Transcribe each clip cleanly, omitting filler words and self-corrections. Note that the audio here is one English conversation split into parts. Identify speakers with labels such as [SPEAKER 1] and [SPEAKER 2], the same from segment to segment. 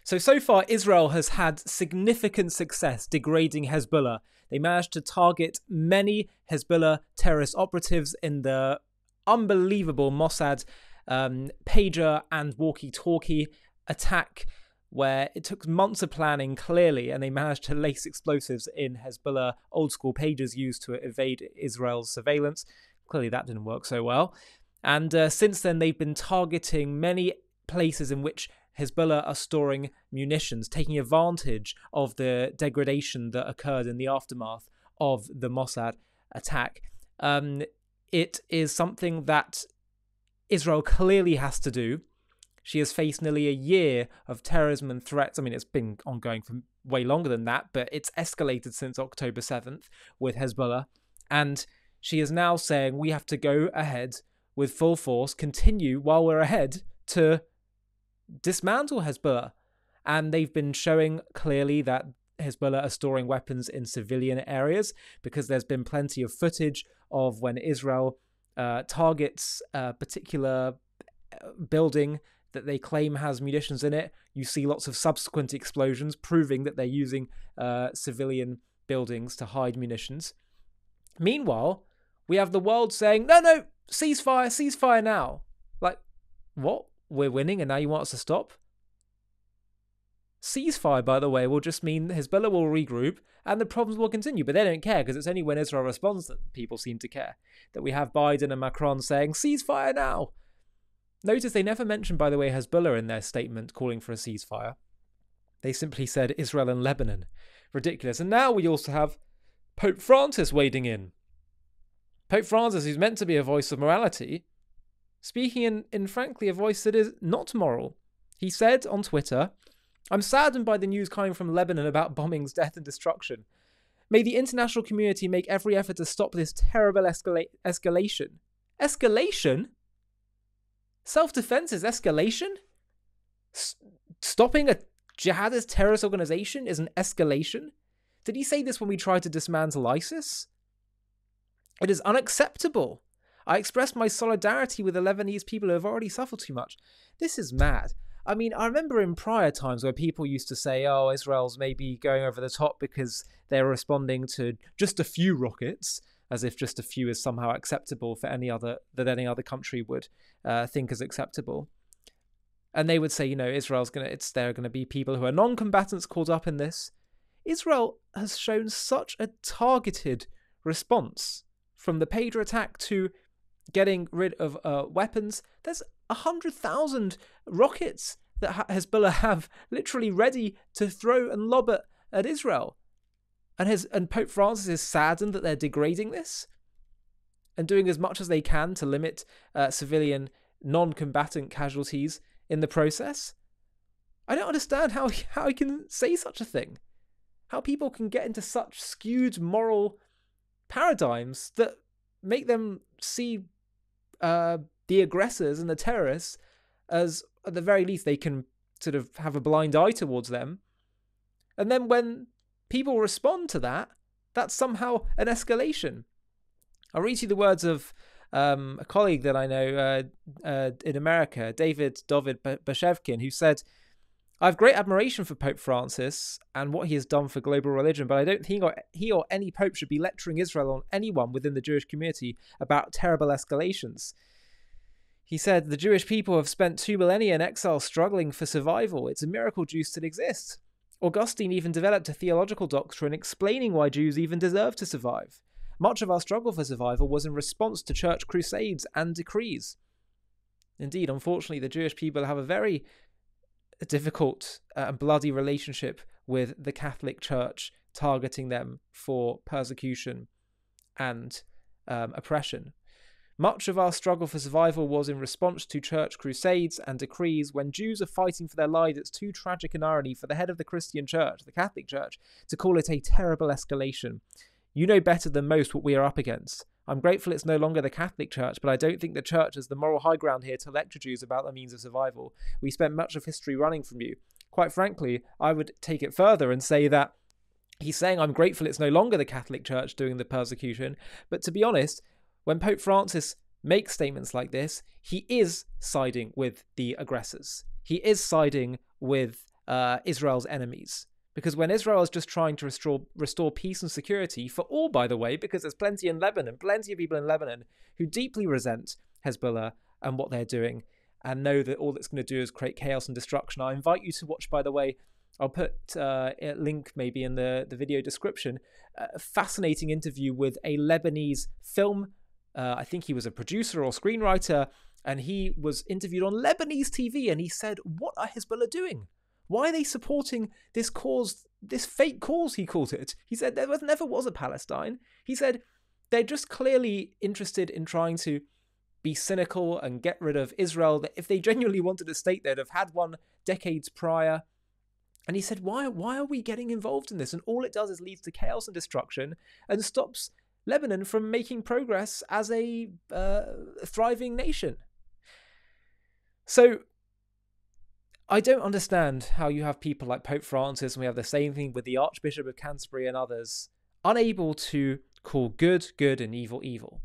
[SPEAKER 1] So far, Israel has had significant success degrading Hezbollah. They managed to target many Hezbollah terrorist operatives in the unbelievable Mossad pager and walkie-talkie attack, where it took months of planning, clearly, and they managed to lace explosives in Hezbollah old-school pagers used to evade Israel's surveillance. Clearly, that didn't work so well. And since then, they've been targeting many places in which Hezbollah are storing munitions, taking advantage of the degradation that occurred in the aftermath of the Mossad attack. It is something that Israel clearly has to do. She has faced nearly a year of terrorism and threats. I mean, it's been ongoing for way longer than that, but it's escalated since October 7th with Hezbollah. And she is now saying we have to go ahead with full force, continue while we're ahead to dismantle Hezbollah. And they've been showing clearly that Hezbollah are storing weapons in civilian areas, because there's been plenty of footage of when Israel targets a particular building that they claim has munitions in it. You see lots of subsequent explosions proving that they're using civilian buildings to hide munitions. Meanwhile, we have the world saying, no, ceasefire now. Like, what? We're winning and now you want us to stop? Ceasefire, by the way, will just mean Hezbollah will regroup and the problems will continue. But they don't care, because it's only when Israel responds that people seem to care. That we have Biden and Macron saying, ceasefire now. Notice they never mentioned, by the way, Hezbollah in their statement calling for a ceasefire. They simply said Israel and Lebanon. Ridiculous. And now we also have Pope Francis wading in. Pope Francis, who's meant to be a voice of morality, speaking in frankly, a voice that is not moral. He said on Twitter, "I'm saddened by the news coming from Lebanon about bombings, death and destruction. May the international community make every effort to stop this terrible escalation." Escalation? Self-defense is escalation? Stopping a jihadist terrorist organization is an escalation? Did he say this when we tried to dismantle ISIS? It is unacceptable. I express my solidarity with the Lebanese people who have already suffered too much. This is mad. I mean, I remember in prior times where people used to say, oh, Israel's maybe going over the top because they're responding to just a few rockets, as if just a few is somehow acceptable for any other country would think is acceptable. And they would say, there are going to be people who are non-combatants caught up in this. Israel has shown such a targeted response, from the pager attack to getting rid of weapons. There's 100,000 rockets that Hezbollah have literally ready to throw and lob at Israel. And Pope Francis is saddened that they're degrading this and doing as much as they can to limit civilian non-combatant casualties in the process. I don't understand how he can say such a thing. How people can get into such skewed moral paradigms that make them see the aggressors and the terrorists as, at the very least, they can sort of have a blind eye towards them. And then when people respond to that, that's somehow an escalation. I'll read you the words of a colleague that I know in America, David Bashevkin, who said, "I have great admiration for Pope Francis and what he has done for global religion, but I don't think he or any pope should be lecturing Israel or anyone within the Jewish community about terrible escalations." He said, "The Jewish people have spent 2 millennia in exile struggling for survival. It's a miracle Jews still exist. Augustine even developed a theological doctrine explaining why Jews even deserve to survive. Much of our struggle for survival was in response to church crusades and decrees." Indeed, unfortunately, the Jewish people have a very difficult and bloody relationship with the Catholic Church, targeting them for persecution and oppression. Much of our struggle for survival was in response to church crusades and decrees. When Jews are fighting for their lives, it's too tragic an irony for the head of the Christian Church, the Catholic Church, to call it a terrible escalation. You know better than most what we are up against. I'm grateful it's no longer the Catholic Church, but I don't think the Church has the moral high ground here to lecture Jews about the means of survival. We spent much of history running from you. Quite frankly, I would take it further and say that he's saying I'm grateful it's no longer the Catholic Church doing the persecution, but to be honest, when Pope Francis makes statements like this, he is siding with the aggressors. He is siding with Israel's enemies. Because when Israel is just trying to restore peace and security for all, by the way, because there's plenty in Lebanon, plenty of people in Lebanon who deeply resent Hezbollah and what they're doing and know that all that's going to do is create chaos and destruction. I invite you to watch, by the way, I'll put a link maybe in the video description, a fascinating interview with a Lebanese film. I think he was a producer or screenwriter, and he was interviewed on Lebanese TV, and he said, what are Hezbollah doing? Why are they supporting this cause, this fake cause, he called it? He said there never was a Palestine. He said they're just clearly interested in trying to be cynical and get rid of Israel. That if they genuinely wanted a state, they'd have had one decades prior. And he said, why are we getting involved in this? And all it does is leads to chaos and destruction and stops Lebanon from making progress as a thriving nation. So I don't understand how you have people like Pope Francis, and we have the same thing with the Archbishop of Canterbury and others, unable to call good, good, and evil, evil.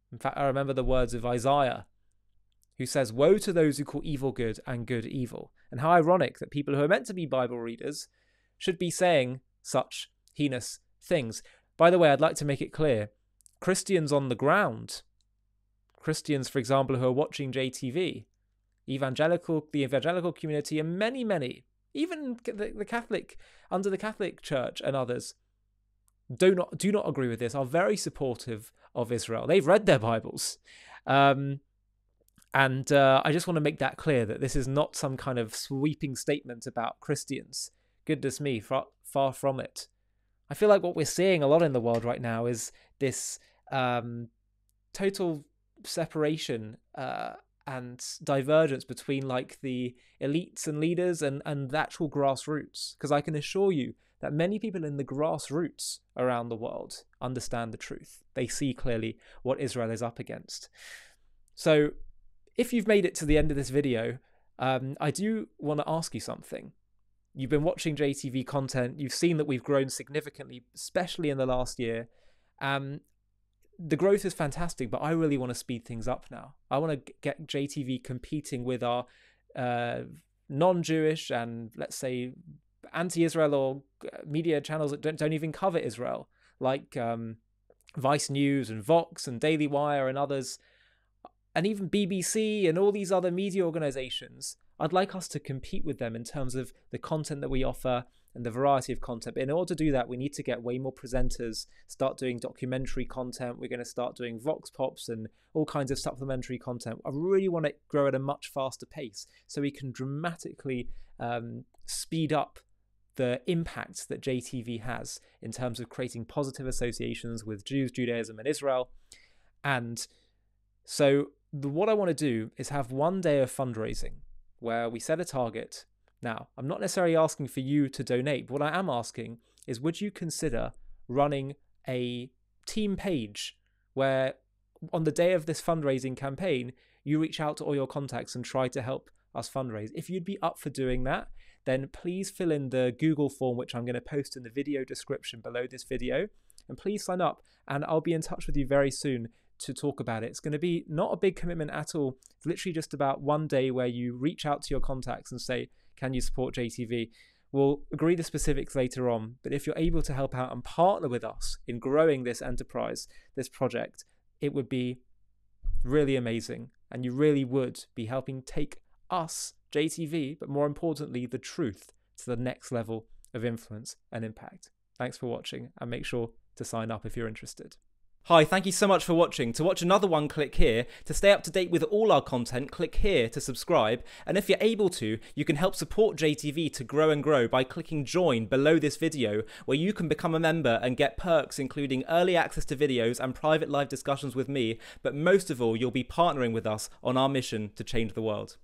[SPEAKER 1] In fact, I remember the words of Isaiah, who says, woe to those who call evil good and good evil. And how ironic that people who are meant to be Bible readers should be saying such heinous things. By the way, I'd like to make it clear, Christians on the ground, Christians, for example, who are watching JTV, the evangelical community, and many, even the Catholic, under the Catholic Church and others, do not agree with this, are very supportive of Israel. They've read their Bibles. And I just want to make that clear, that this is not some kind of sweeping statement about Christians. Goodness me, far from it. I feel like what we're seeing a lot in the world right now is this total separation and divergence between like the elites and leaders and the actual grassroots. Because I can assure you that many people in the grassroots around the world understand the truth. They see clearly what Israel is up against. So if you've made it to the end of this video, I do want to ask you something. You've been watching JTV content. You've seen that we've grown significantly, especially in the last year. The growth is fantastic, but I really want to speed things up now. I want to get JTV competing with our non-Jewish and, let's say, anti-Israel or media channels that don't even cover Israel, like Vice News and Vox and Daily Wire and others, and even BBC and all these other media organizations. I'd like us to compete with them in terms of the content that we offer and the variety of content. But in order to do that, we need to get way more presenters, start doing documentary content. We're going to start doing Vox Pops and all kinds of supplementary content. I really want to grow at a much faster pace so we can dramatically speed up the impact that JTV has in terms of creating positive associations with Jews, Judaism, and Israel. And so what I want to do is have one day of fundraising where we set a target. Now, I'm not necessarily asking for you to donate, but what I am asking is, would you consider running a team page where on the day of this fundraising campaign, you reach out to all your contacts and try to help us fundraise? If you'd be up for doing that, then please fill in the Google form, which I'm going to post in the video description below this video, and please sign up, and I'll be in touch with you very soon to talk about it. It's going to be not a big commitment at all. It's literally just about one day where you reach out to your contacts and say, can you support JTV? We'll agree the specifics later on, but if you're able to help out and partner with us in growing this enterprise, this project, it would be really amazing, and you really would be helping take us, JTV, but more importantly, the truth, to the next level of influence and impact. Thanks for watching, and make sure to sign up if you're interested. Hi, thank you so much for watching. To watch another one, click here. To stay up to date with all our content, click here to subscribe. And if you're able to, you can help support JTV to grow and grow by clicking join below this video, where you can become a member and get perks including early access to videos and private live discussions with me. But most of all, you'll be partnering with us on our mission to change the world.